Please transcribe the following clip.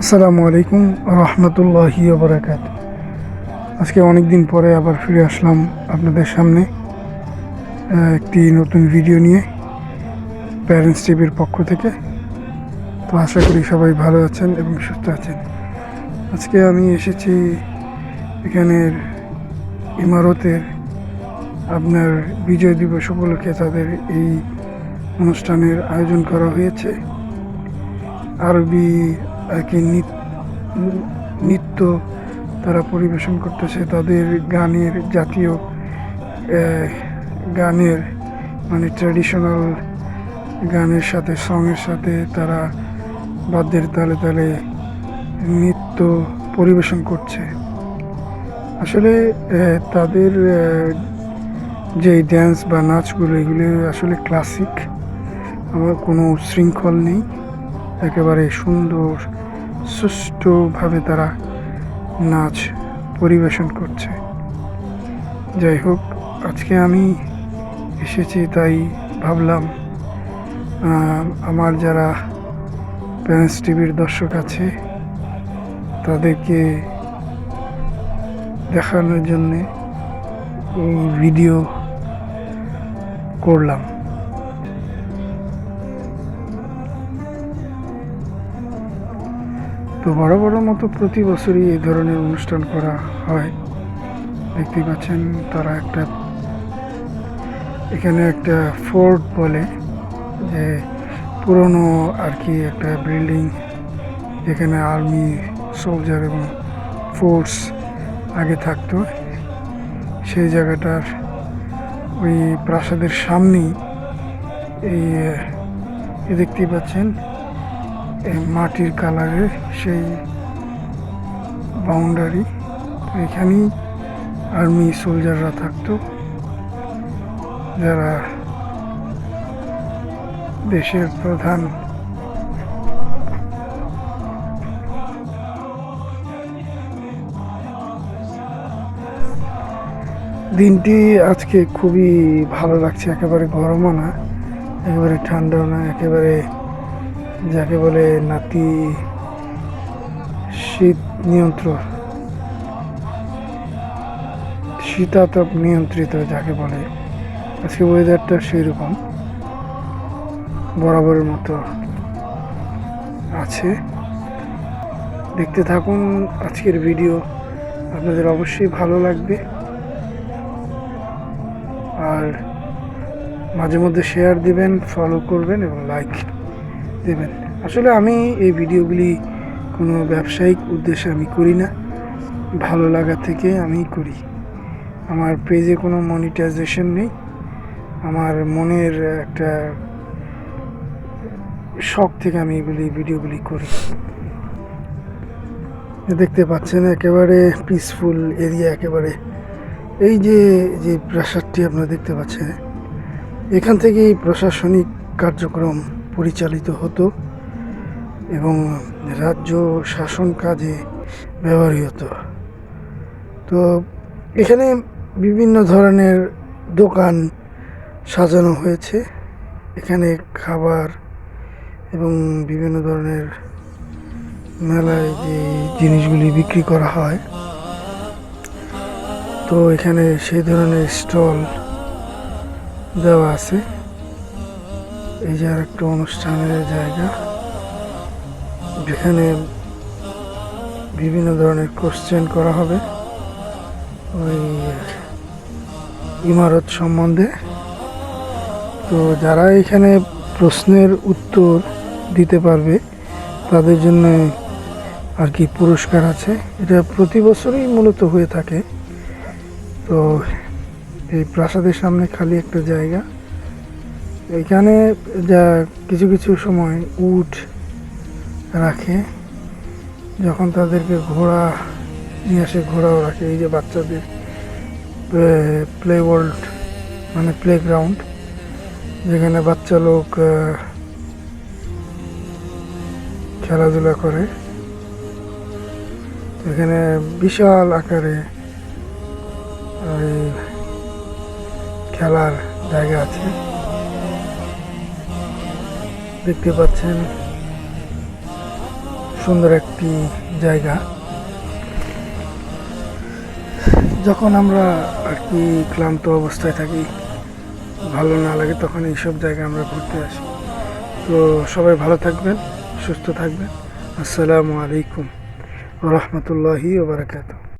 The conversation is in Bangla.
আসসালামু আলাইকুম রহমতুল্লাহি বারাকাত। আজকে অনেক দিন পরে আবার ফিরে আসলাম আপনাদের সামনে একটি নতুন ভিডিও নিয়ে প্যারেন্টস টিভির পক্ষ থেকে। তো আশা করি সবাই ভালো আছেন এবং সুস্থ আছেন। আজকে আমি এসেছি এখানের ইমারতের আপনার বিজয় দিবস উপলক্ষে তাদের এই অনুষ্ঠানের আয়োজন করা হয়েছে। আরবি আর কি নৃত্য তারা পরিবেশন করতেছে, তাদের গানের জাতীয় গানের মানে ট্র্যাডিশনাল গানের সাথে সঙের সাথে তারা বাদ্যের তালে তালে নৃত্য পরিবেশন করছে। আসলে তাদের যে ড্যান্স বা নাচগুলো এগুলো আসলে ক্লাসিক, আমার কোনো শৃঙ্খল নেই, একেবারে সুন্দর সুষ্ঠুভাবে তারা নাচ পরিবেশন করছে। যাই হোক, আজকে আমি এসেছি তাই ভাবলাম আমার যারা প্যারেন্টস টিভির দর্শক আছে তাদেরকে দেখানোর জন্যে এই ভিডিও করলাম। তো বড় বড় মতো প্রতি বছরই এই ধরনের অনুষ্ঠান করা হয়। দেখতে পাচ্ছেন তারা এখানে একটা ফোর্ট বলে, যে পুরনো আর কি একটা বিল্ডিং যেখানে আর্মি সোলজার এবং ফোর্স আগে থাকতো, সেই জায়গাটার ওই প্রাসাদের সামনেই এই দেখতেই পাচ্ছেন মাটির কালারের সেই বাউন্ডারি। তো এখানেই আর্মি সোলজাররা থাকতো, যারা দেশের প্রধান। দিনটি আজকে খুবই ভালো লাগছে, একেবারে গরমও না, একেবারে ঠান্ডাও না, একেবারে যাকে বলে নাতি শীতাতপ নিয়ন্ত্রিত যাকে বলে। আজকে ওয়েদারটা সেই রকম বরাবরের মতো আছে। দেখতে থাকুন আজকের ভিডিও, আপনাদের অবশ্যই ভালো লাগবে। আর মাঝে মধ্যে শেয়ার দিবেন, ফলো করবেন এবং লাইক দেবেন। আসলে আমি এই ভিডিওগুলি কোনো ব্যবসায়িক উদ্দেশ্যে আমি করি না, ভালো লাগা থেকে আমি করি। আমার পেজে কোনো মনিটাইজেশন নেই, আমার মনের একটা শখ থেকে আমি ভিডিওগুলি করি। দেখতে পাচ্ছেন একেবারে পিসফুল এরিয়া, একেবারে এই যে প্রাসাদটি আপনারা দেখতে পাচ্ছেন, এখান থেকেই প্রশাসনিক কার্যক্রম পরিচালিত হতো এবং রাজ্য শাসন কাজে ব্যবহৃত। তো এখানে বিভিন্ন ধরনের দোকান সাজানো হয়েছে, এখানে খাবার এবং বিভিন্ন ধরনের মেলায় যে জিনিসগুলি বিক্রি করা হয়, তো এখানে সেই ধরনের স্টল দেওয়া আছে। এই যে আর একটা অনুষ্ঠানের জায়গা, যেখানে বিভিন্ন ধরনের কোশ্চেন করা হবে ওই ইমারত সম্বন্ধে। তো যারা এখানে প্রশ্নের উত্তর দিতে পারবে তাদের জন্য আর কি পুরস্কার আছে। এটা প্রতি বছরই মূলত হয়ে থাকে। তো এই প্রাসাদের সামনে খালি একটা জায়গা, এখানে যা কিছু কিছু সময় উট রাখে, যখন তাদেরকে ঘোড়া নিয়ে আসে ঘোড়াও রাখে। এই যে বাচ্চাদের প্লে ওয়ার্ল্ড মানে প্লে গ্রাউন্ড, যেখানে বাচ্চা লোক খেলাধুলা করে, এখানে বিশাল আকারে খেলার জায়গা আছে। দেখতে পাচ্ছেন সুন্দর একটি জায়গা। যখন আমরা আর কি ক্লান্ত অবস্থায় থাকি, ভালো না লাগে, তখন এইসব জায়গায় আমরা ঘুরতে আসি। তো সবাই ভালো থাকবেন, সুস্থ থাকবেন। আসসালামু আলাইকুম ওয়া রাহমাতুল্লাহি ওয়া বারাকাতুহু।